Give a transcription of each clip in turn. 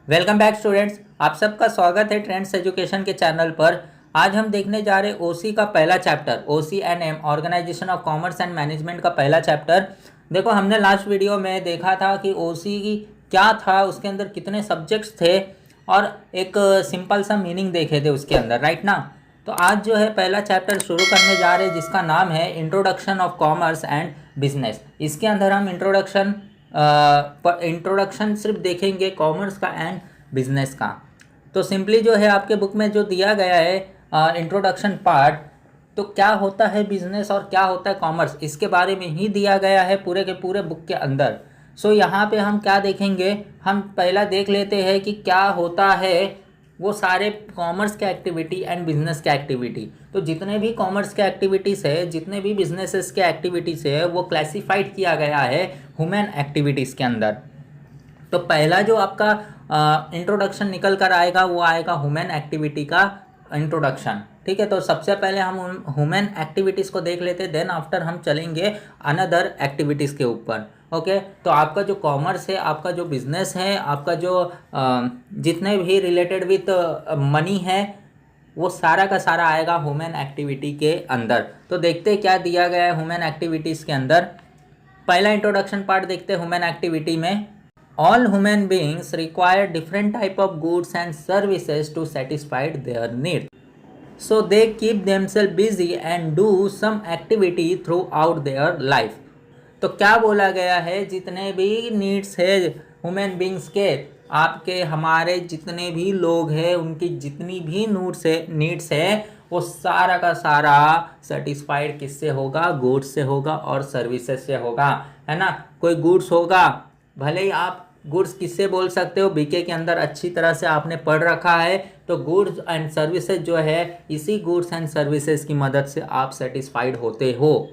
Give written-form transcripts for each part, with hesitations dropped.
Welcome back students, आप सबका स्वागत है ट्रेंड्स एजुकेशन के चैनल पर। आज हम देखने जा रहे हैं ओसी का पहला chapter, OCNM organization of commerce and management का पहला चैप्टर। देखो, हमने लास्ट वीडियो में देखा था कि ओसी की क्या था, उसके अंदर कितने सब्जेक्ट्स थे और एक सिंपल सा मीनिंग देखे थे उसके अंदर, राइट ना। तो आज जो है पहला चैप्टर शुरू करने जा रहे हैं जिसका नाम है introduction of commerce and business. इसके अंदर हम इंट्रोडक्शन सिर्फ देखेंगे कॉमर्स का एंड बिजनेस का। तो सिंपली जो है आपके बुक में जो दिया गया है इंट्रोडक्शन पार्ट, तो क्या होता है बिजनेस और क्या होता है कॉमर्स, इसके बारे में ही दिया गया है पूरे के पूरे बुक के अंदर। सो यहाँ पे हम क्या देखेंगे, हम पहला देख लेते हैं कि क्या होता है वो सारे कॉमर्स के एक्टिविटी एंड बिजनेस के एक्टिविटी। तो जितने भी कॉमर्स के एक्टिविटीज़ है, जितने भी बिजनेसेस के एक्टिविटीज़ है, वो क्लासिफाइड किया गया है ह्यूमन एक्टिविटीज़ के अंदर। तो पहला जो आपका इंट्रोडक्शन निकल कर आएगा वो आएगा ह्यूमन एक्टिविटी का इंट्रोडक्शन। ठीक है, तो सबसे पहले हम ह्यूमन एक्टिविटीज़ को देख लेते हैं, देन आफ्टर हम चलेंगे अनदर एक्टिविटीज़ के ऊपर। ओके, तो आपका जो कॉमर्स है, आपका जो बिजनेस है, आपका जो जितने भी रिलेटेड विथ मनी है, वो सारा का सारा आएगा ह्यूमन एक्टिविटी के अंदर। तो देखते हैं क्या दिया गया है ह्यूमन एक्टिविटीज़ के अंदर। पहला इंट्रोडक्शन पार्ट देखते हैं ह्यूमन एक्टिविटी में। All human beings require different type of goods and services to satisfy their needs. So they keep themselves busy and do some activity throughout their life. तो क्या बोला गया है, जितने भी नीड्स है ह्यूमन बींग्स के, आपके हमारे जितने भी लोग हैं, उनकी जितनी भी नीड्स है वो सारा का सारा सेटिस्फाइड किससे होगा, गुड्स से होगा और सर्विसेज से होगा, है ना। कोई गुड्स होगा, भले ही आप गुड्स किससे बोल सकते हो, बीके के अंदर अच्छी तरह से आपने पढ़ रखा है, तो गुड्स एंड सर्विसेज जो है, इसी गुड्स एंड सर्विसेज की मदद से आप सेटिस्फाइड होते हो,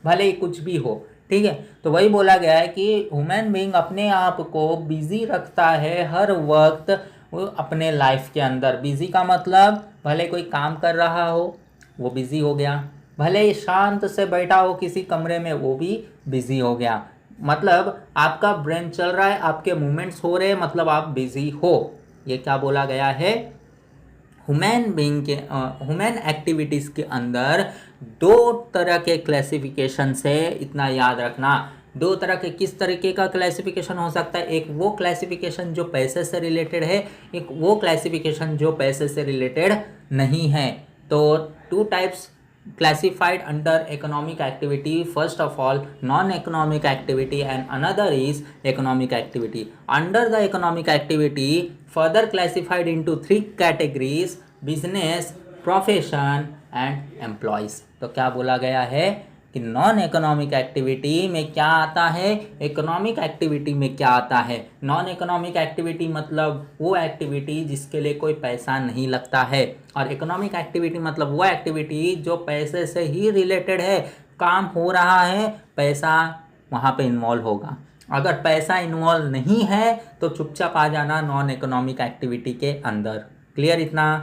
भले ही कुछ भी हो। ठीक है, तो वही बोला गया है कि ह्यूमन बीइंग अपने आप को बिजी रखता है हर वक्त वो अपने लाइफ के अंदर। बिजी का मतलब भले कोई काम कर रहा हो वो बिजी हो गया, भले ही शांत से बैठा हो किसी कमरे में वो भी बिजी हो गया। मतलब आपका ब्रेन चल रहा है, आपके मूवमेंट्स हो रहे हैं, मतलब आप बिजी हो। ये क्या बोला गया है, ह्यूमन एक्टिविटीज़ के अंदर दो तरह के क्लासिफिकेशन है, इतना याद रखना। दो तरह के, किस तरीके का क्लासिफिकेशन हो सकता है, एक वो क्लासिफिकेशन जो पैसे से रिलेटेड है, एक वो क्लासिफिकेशन जो पैसे से रिलेटेड नहीं है। तो two types classified under economic activity. First of all, non-economic activity and another is economic activity. Under the economic activity, further classified into three categories: business, profession and employees. तो क्या बोला गया है कि नॉन इकोनॉमिक एक्टिविटी में क्या आता है, इकोनॉमिक एक्टिविटी में क्या आता है। नॉन इकोनॉमिक एक्टिविटी मतलब वो एक्टिविटी जिसके लिए कोई पैसा नहीं लगता है, और इकोनॉमिक एक्टिविटी मतलब वो एक्टिविटी जो पैसे से ही रिलेटेड है, काम हो रहा है, पैसा वहाँ पे इन्वॉल्व होगा। अगर पैसा इन्वॉल्व नहीं है तो चुपचाप आ जाना नॉन इकोनॉमिक एक्टिविटी के अंदर। क्लियर इतना।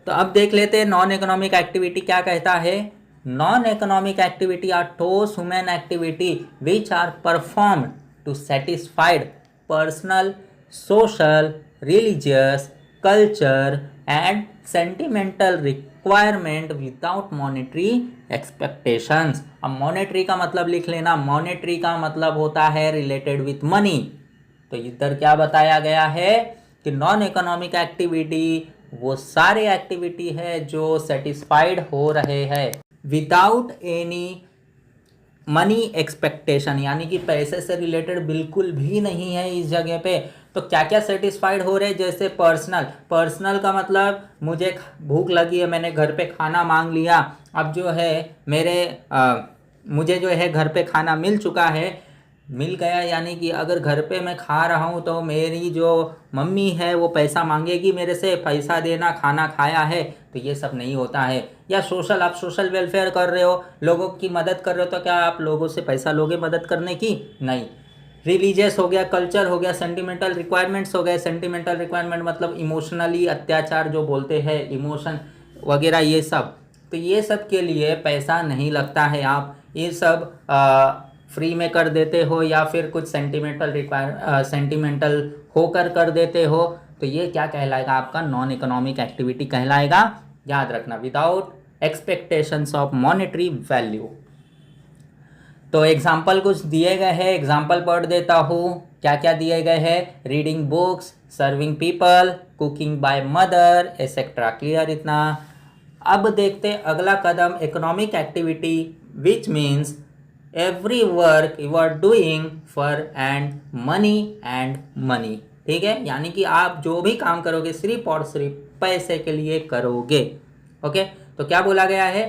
तो अब देख लेते हैं नॉन इकोनॉमिक एक्टिविटी क्या कहता है। Non-economic activity are those human activity which are performed to satisfy personal, social, religious, culture and sentimental requirement without monetary expectations. अब monetary का मतलब लिख लेना, monetary का मतलब होता है related with money। तो इधर क्या बताया गया है कि नॉन इकोनॉमिक एक्टिविटी वो सारे एक्टिविटी है जो सेटिस्फाइड हो रहे हैं विदाउट एनी मनी एक्सपेक्टेशन, यानी कि पैसे से रिलेटेड बिल्कुल भी नहीं है इस जगह पे। तो क्या क्या सेटिस्फाइड हो रहे हैं, जैसे पर्सनल का मतलब मुझे भूख लगी है, मैंने घर पे खाना मांग लिया, अब जो है मुझे जो है घर पे खाना मिल गया, यानी कि अगर घर पे मैं खा रहा हूँ तो मेरी जो मम्मी है वो पैसा मांगेगी मेरे से, पैसा देना, खाना खाया है, तो ये सब नहीं होता है। या आप सोशल वेलफेयर कर रहे हो, लोगों की मदद कर रहे हो, तो क्या आप लोगों से पैसा लोगे मदद करने की? नहीं। रिलीजियस हो गया, कल्चर हो गया, सेंटिमेंटल रिक्वायरमेंट्स हो गए। सेंटिमेंटल रिक्वायरमेंट मतलब इमोशनली अत्याचार जो बोलते हैं, इमोशन वगैरह, ये सब। तो ये सब के लिए पैसा नहीं लगता है। आप ये सब फ्री में कर देते हो या फिर कुछ सेंटिमेंटल होकर कर देते हो, तो ये क्या कहलाएगा, आपका नॉन इकोनॉमिक एक्टिविटी कहलाएगा। याद रखना, without expectations of monetary value. तो एग्जाम्पल कुछ दिए गए हैं, एग्जाम्पल पढ़ देता हूँ। क्या क्या दिए गए हैं, reading books, serving people, cooking by mother etcetera. Clear इतना। अब देखते अगला कदम, economic activity which means every work you are doing for and money. ठीक है, यानी कि आप जो भी काम करोगे सिर्फ और सिर्फ पैसे के लिए करोगे। ओके, तो क्या बोला गया है,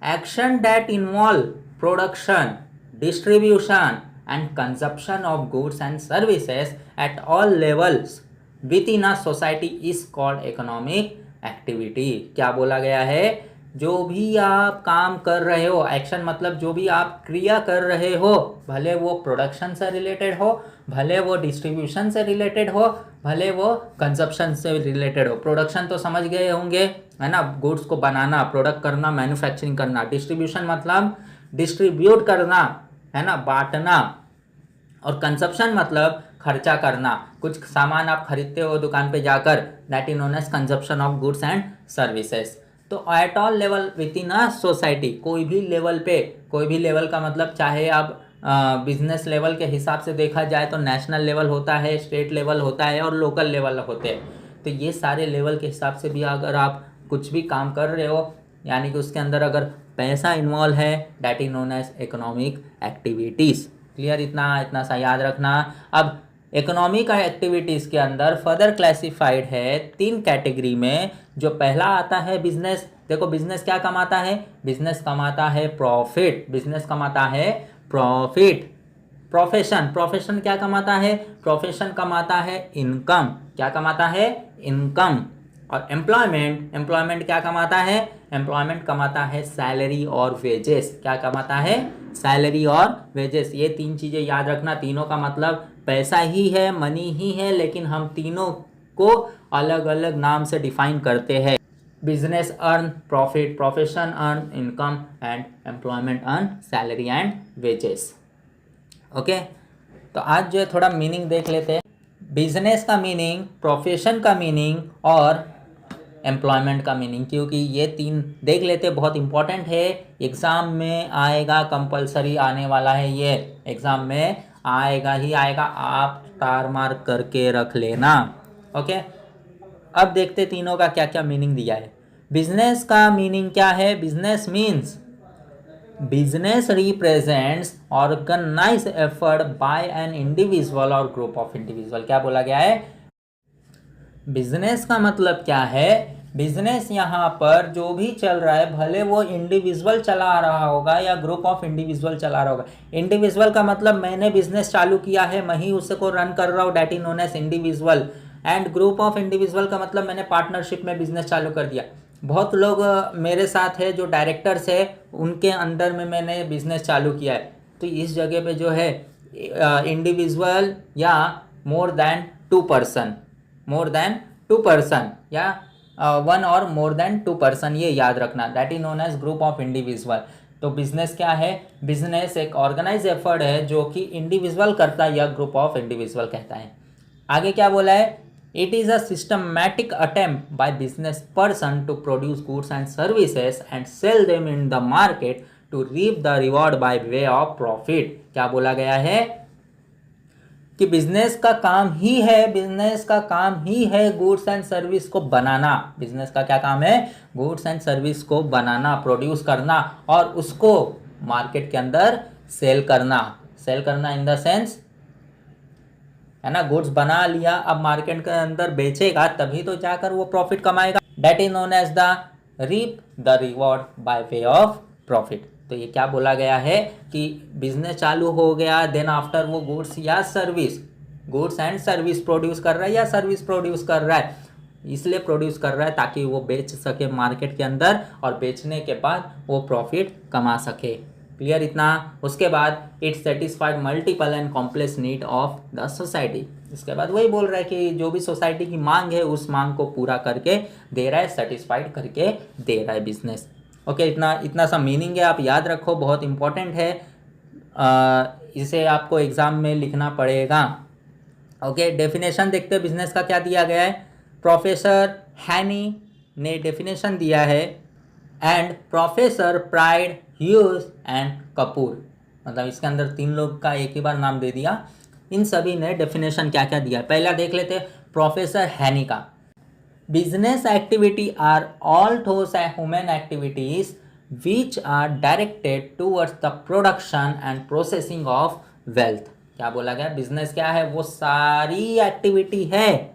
action that involve production, distribution and consumption of goods and services at all levels within a society is called economic activity। क्या बोला गया है, जो भी आप काम कर रहे हो, एक्शन मतलब जो भी आप क्रिया कर रहे हो, भले वो प्रोडक्शन से रिलेटेड हो, भले वो डिस्ट्रीब्यूशन से रिलेटेड हो, भले वो कंजप्शन से रिलेटेड हो। प्रोडक्शन तो समझ गए होंगे, है ना, गुड्स को बनाना, प्रोडक्ट करना, मैन्युफैक्चरिंग करना। डिस्ट्रीब्यूशन मतलब डिस्ट्रीब्यूट करना, है ना, बांटना। और कंजप्शन मतलब खर्चा करना, कुछ सामान आप खरीदते हो दुकान पे जाकर, that is known as consumption of goods and services. तो at all level within a society, कोई भी लेवल पे, कोई भी लेवल का मतलब चाहे आप बिजनेस लेवल के हिसाब से देखा जाए तो नेशनल लेवल होता है, स्टेट लेवल होता है और लोकल लेवल होते हैं। तो ये सारे लेवल के हिसाब से भी अगर आप कुछ भी काम कर रहे हो, यानी कि उसके अंदर अगर पैसा इन्वॉल्व है, that is known as economic activities. Clear इतना सा याद रखना। अब इकोनॉमिक एक्टिविटीज़ के अंदर फर्दर क्लासिफाइड है 3 कैटेगरी में। जो पहला आता है बिजनेस। देखो बिजनेस क्या कमाता है, बिजनेस कमाता है प्रॉफिट, बिजनेस कमाता है प्रॉफिट। प्रोफेशन क्या कमाता है, प्रोफेशन कमाता है इनकम। क्या कमाता है, इनकम। और एम्प्लॉयमेंट क्या कमाता है, एम्प्लॉयमेंट कमाता है सैलरी और वेजेस। क्या कमाता है, सैलरी और वेजेस। ये 3 चीज़ें याद रखना। तीनों का मतलब पैसा ही है, मनी ही है, लेकिन हम तीनों को अलग अलग नाम से डिफाइन करते हैं। Business earn profit, profession earn income and employment earn salary and wages. Okay, तो आज जो है थोड़ा मीनिंग देख लेते हैं। बिजनेस का मीनिंग, प्रोफेशन का मीनिंग और एम्प्लॉयमेंट का मीनिंग, क्योंकि ये 3 देख लेते, बहुत इंपॉर्टेंट है। एग्ज़ाम में आएगा, कंपलसरी आने वाला है, ये एग्ज़ाम में आएगा ही आएगा, आप स्टार मार्क करके रख लेना। ओके, अब देखते तीनों का क्या क्या मीनिंग दिया है। बिजनेस का मीनिंग क्या है, business means business represents organize effort by an individual और ग्रुप ऑफ इंडिविजुअल। क्या बोला गया है, बिजनेस का मतलब क्या है, बिजनेस यहाँ पर जो भी चल रहा है, भले वो इंडिविजुअल चला रहा होगा या ग्रुप ऑफ इंडिविजुअल चला रहा होगा। इंडिविजुअल का मतलब मैंने बिजनेस चालू किया है, मैं ही उसको रन कर रहा हूँ, that is known as individual. And group of individual का मतलब मैंने पार्टनरशिप में बिजनेस चालू कर दिया। बहुत लोग मेरे साथ है जो डायरेक्टर्स है, उनके अंडर में मैंने बिजनेस चालू किया है। तो इस जगह पे जो है इंडिविजुअल या मोर देन 2 पर्सन या 1 और मोर देन 2 पर्सन, ये याद रखना, that is known age group of individual. तो बिजनेस क्या है, बिजनेस एक ऑर्गेनाइज एफर्ट है जो कि इंडिविजुअल करता है या ग्रुप ऑफ इंडिविजुअल कहता है। आगे क्या बोला है, it is a systematic attempt by business person to produce goods and services and sell them in the market to reap the reward by way of profit. क्या बोला गया है कि बिजनेस का काम ही है गुड्स एंड सर्विस को बनाना। Business का क्या काम है, गुड्स एंड सर्विस को बनाना, प्रोड्यूस करना और उसको मार्केट के अंदर सेल करना इन द सेंस, है ना, गुड्स बना लिया, अब मार्केट के अंदर बेचेगा तभी तो जाकर वो प्रॉफिट कमाएगा। That is known as the reap the reward by way of profit. तो ये क्या बोला गया है कि बिजनेस चालू हो गया, देन आफ्टर वो गुड्स एंड सर्विस प्रोड्यूस कर रहा है या सर्विस प्रोड्यूस कर रहा है, इसलिए प्रोड्यूस कर रहा है ताकि वो बेच सके मार्केट के अंदर और बेचने के बाद वो प्रॉफिट कमा सके। क्लियर इतना। उसके बाद it satisfied multiple and complex need of the society. इसके बाद वही बोल रहा है कि जो भी सोसाइटी की मांग है उस मांग को पूरा करके दे रहा है, सेटिस्फाइड करके दे रहा है बिजनेस। ओके, इतना सा मीनिंग है, आप याद रखो, बहुत इंपॉर्टेंट है। इसे आपको एग्जाम में लिखना पड़ेगा। ओके, डेफिनेशन देखते हैं बिजनेस का क्या दिया गया है। प्रोफेसर हैनी ने डेफिनेशन दिया है and professor Pride Hughes and Kapoor, मतलब इसके अंदर 3 लोग का एक ही बार नाम दे दिया। इन सभी ने डेफिनेशन क्या क्या दिया है पहला देख लेते हैं प्रोफेसर हैनी का। Business activity are all those human activities which are directed towards the production and processing of wealth। क्या बोला गया, बिजनेस क्या है, वो सारी एक्टिविटी है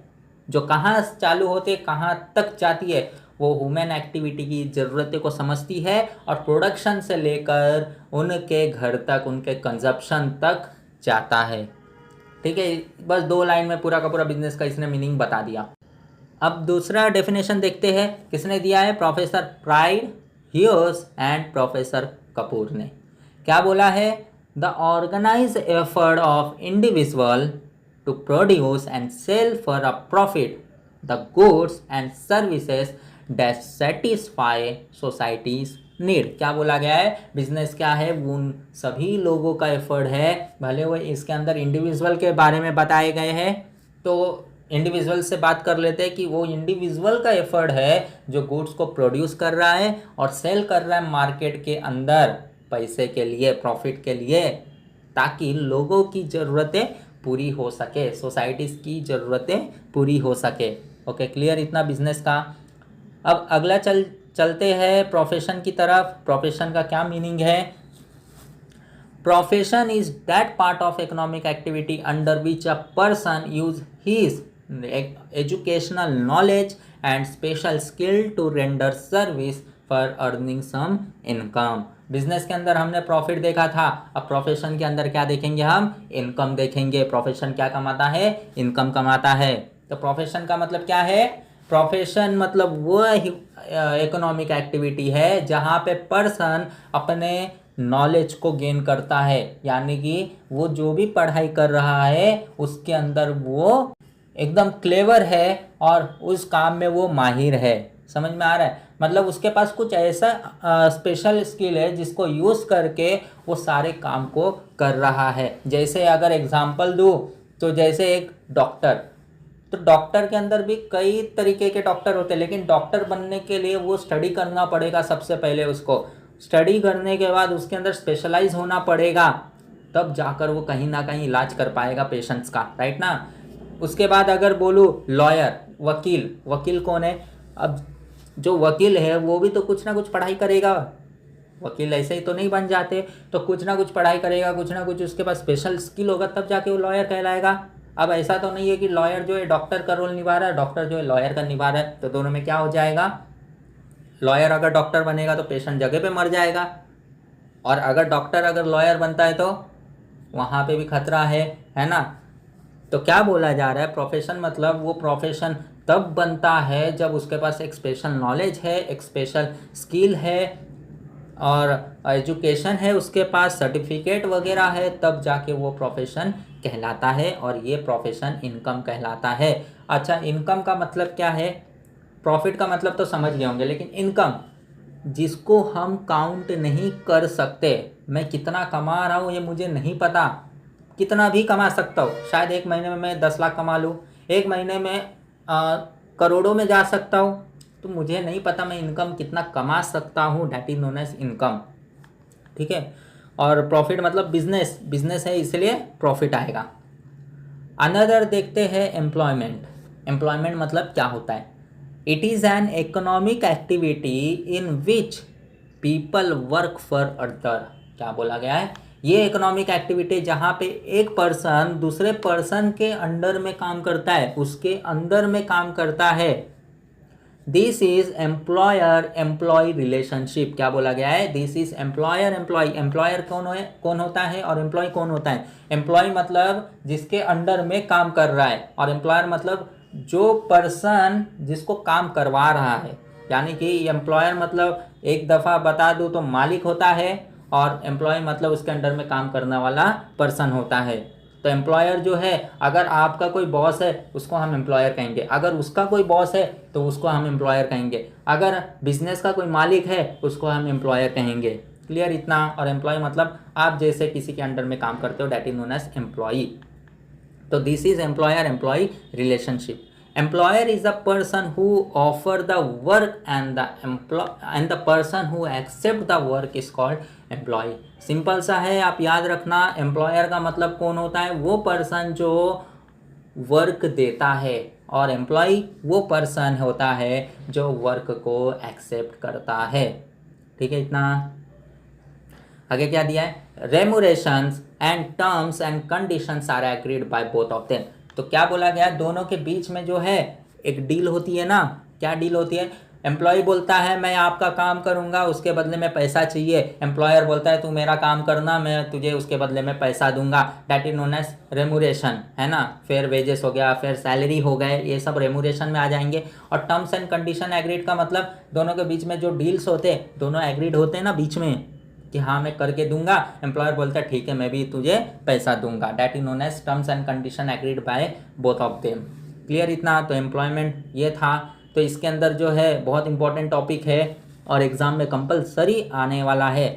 जो कहाँ चालू होती है कहाँ तक जाती है, वो ह्यूमन एक्टिविटी की ज़रूरतें को समझती है और प्रोडक्शन से लेकर उनके घर तक, उनके कंजप्शन तक जाता है। ठीक है, बस 2 लाइन में पूरा का पूरा बिजनेस का इसने मीनिंग बता दिया। अब दूसरा डेफिनेशन देखते हैं, किसने दिया है, professor Pride Hughes and professor Kapoor ने। क्या बोला है, the organise effort of individual to produce and sell for a profit the goods and services that satisfy society's need. क्या बोला गया है, बिजनेस क्या है, उन सभी लोगों का एफर्ट है, भले वो इसके अंदर इंडिविजुअल के बारे में बताए गए हैं, तो इंडिविजुअल से बात कर लेते हैं कि वो इंडिविजुअल का एफर्ट है जो गुड्स को प्रोड्यूस कर रहा है और सेल कर रहा है मार्केट के अंदर पैसे के लिए, प्रॉफिट के लिए, ताकि लोगों की ज़रूरतें पूरी हो सके, सोसाइटीज़ की ज़रूरतें पूरी हो सके। ओके, क्लियर इतना बिजनेस का। अब अगला चलते हैं प्रोफेशन की तरफ। प्रोफेशन का क्या मीनिंग है, profession is that part of economic activity under which a person use his educational knowledge and special skill to render service for earning some income। Business के अंदर हमने प्रॉफिट देखा था, अब प्रोफेशन के अंदर क्या देखेंगे, हम इनकम देखेंगे। प्रोफेशन क्या कमाता है, इनकम कमाता है। तो प्रोफेशन का मतलब क्या है, प्रोफेशन मतलब वो इकोनॉमिक एक्टिविटी है जहाँ पे पर्सन अपने नॉलेज को गेन करता है, यानी कि वो जो भी पढ़ाई कर रहा है उसके अंदर वो एकदम क्लेवर है और उस काम में वो माहिर है। समझ में आ रहा है, मतलब उसके पास कुछ ऐसा स्पेशल स्किल है जिसको यूज़ करके वो सारे काम को कर रहा है। जैसे अगर एग्जांपल दूँ तो जैसे एक डॉक्टर, तो डॉक्टर के अंदर भी कई तरीके के डॉक्टर होते हैं, लेकिन डॉक्टर बनने के लिए वो स्टडी करना पड़ेगा। सबसे पहले उसको स्टडी करने के बाद उसके अंदर स्पेशलाइज होना पड़ेगा, तब जाकर वो कहीं ना कहीं इलाज कर पाएगा पेशेंट्स का, राइट ना। उसके बाद अगर बोलूँ लॉयर, वकील, वकील कौन है, अब जो वकील है वो भी तो कुछ ना कुछ पढ़ाई करेगा, वकील ऐसे ही तो नहीं बन जाते, तो कुछ ना कुछ पढ़ाई करेगा, कुछ ना कुछ उसके पास स्पेशल स्किल होगा, तब जाके वो लॉयर कहलाएगा। अब ऐसा तो नहीं है कि लॉयर जो है डॉक्टर का रोल निभा रहा है, डॉक्टर जो है लॉयर का निभा रहा है, तो दोनों में क्या हो जाएगा, लॉयर अगर डॉक्टर बनेगा तो पेशेंट जगह पे मर जाएगा, और अगर डॉक्टर अगर लॉयर बनता है तो वहाँ पे भी खतरा है ना। तो क्या बोला जा रहा है, प्रोफेशन मतलब वो प्रोफेशन तब बनता है जब उसके पास एक स्पेशल नॉलेज है, एक स्पेशल स्किल है और एजुकेशन है, उसके पास सर्टिफिकेट वगैरह है, तब जाके वो प्रोफेशन कहलाता है और ये प्रोफेशन इनकम कहलाता है। अच्छा, इनकम का मतलब क्या है, प्रॉफिट का मतलब तो समझ गए होंगे, लेकिन इनकम जिसको हम काउंट नहीं कर सकते, मैं कितना कमा रहा हूँ ये मुझे नहीं पता, कितना भी कमा सकता हूँ, शायद एक महीने में मैं 10 लाख कमा लूँ, एक महीने में करोड़ों में जा सकता हूँ, तो मुझे नहीं पता मैं इनकम कितना कमा सकता हूँ, that is known as income. ठीक है, और प्रॉफिट मतलब बिजनेस, बिजनेस है इसलिए प्रॉफिट आएगा। अनदर देखते हैं एम्प्लॉयमेंट। एम्प्लॉयमेंट मतलब क्या होता है, it is an economic activity in which people work for other. क्या बोला गया है, ये इकोनॉमिक एक्टिविटी जहाँ पे एक पर्सन दूसरे पर्सन के अंडर में काम करता है, उसके अंदर में काम करता है। This is employer employ relationship. क्या बोला गया है, this is employer employ. Employer कौन होता है और एम्प्लॉय कौन होता है, एम्प्लॉय मतलब जिसके अंडर में काम कर रहा है, और एम्प्लॉयर मतलब जो पर्सन जिसको काम करवा रहा है। यानी कि एम्प्लॉयर मतलब एक दफ़ा बता दूँ तो मालिक होता है, और एम्प्लॉय मतलब उसके अंडर में काम करने वाला पर्सन होता है। तो एम्प्लॉयर जो है, अगर आपका कोई बॉस है उसको हम एम्प्लॉयर कहेंगे, अगर उसका कोई बॉस है तो उसको हम एम्प्लॉयर कहेंगे, अगर बिजनेस का कोई मालिक है उसको हम एम्प्लॉयर कहेंगे। क्लियर इतना। और एम्प्लॉय मतलब आप जैसे किसी के अंडर में काम करते हो, that is known as employee. तो this is employer employ relationship. Employer is the person who offer the work and the person who accept the work is called employee। Simple सा है, आप याद रखना। एम्प्लॉयर का मतलब कौन होता है? वो पर्सन जो वर्क देता है, और एम्प्लॉय वो पर्सन होता है जो वर्क को एक्सेप्ट करता है। ठीक है इतना। आगे क्या दिया है? Remunerations and terms and conditions are agreed by both of them. तो क्या बोला गया? दोनों के बीच में जो है एक डील होती है ना। क्या डील होती है? एम्प्लॉय बोलता है मैं आपका काम करूंगा, उसके बदले में पैसा चाहिए। एम्प्लॉयर बोलता है तू मेरा काम करना, मैं तुझे उसके बदले में पैसा दूंगा। That is known as remuneration, है ना। फिर वेजेस हो गया, फिर सैलरी हो गए, ये सब रेमुरेशन में आ जाएंगे। और टर्म्स एंड कंडीशन एग्रीड का मतलब दोनों के बीच में जो डील्स होते हैं, दोनों एग्रीड होते हैं ना बीच में, कि हाँ मैं करके दूंगा। एम्प्लॉयर बोलता है ठीक है मैं भी तुझे पैसा दूंगा। That is known as terms and condition agreed by both of them. Clear इतना। तो एम्प्लॉयमेंट ये था। तो इसके अंदर जो है बहुत इंपॉर्टेंट टॉपिक है और एग्ज़ाम में कंपलसरी आने वाला है।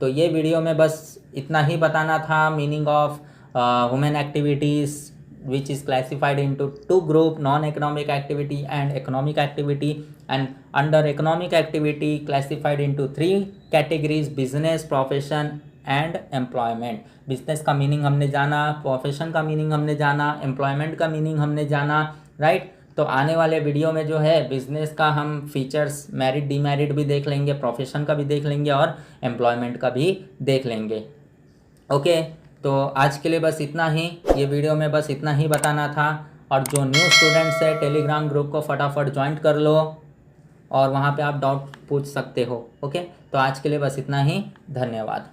तो ये वीडियो में बस इतना ही बताना था। Meaning of human activities which is classified into two group, non-economic activity and economic activity, and under economic activity classified into three categories: business, profession and employment। Business का मीनिंग हमने जाना, प्रोफेशन का meaning हमने जाना, employment का meaning हमने जाना, right. तो आने वाले वीडियो में जो है बिजनेस का हम फीचर्स, मेरिट डीमेरिट भी देख लेंगे, प्रोफेशन का भी देख लेंगे और एम्प्लॉयमेंट का भी देख लेंगे। ओके तो आज के लिए बस इतना ही। ये वीडियो में बस इतना ही बताना था। और जो न्यू स्टूडेंट्स है टेलीग्राम ग्रुप को फटाफट ज्वाइन कर लो और वहाँ पे आप डाउट पूछ सकते हो। ओके तो आज के लिए बस इतना ही। धन्यवाद।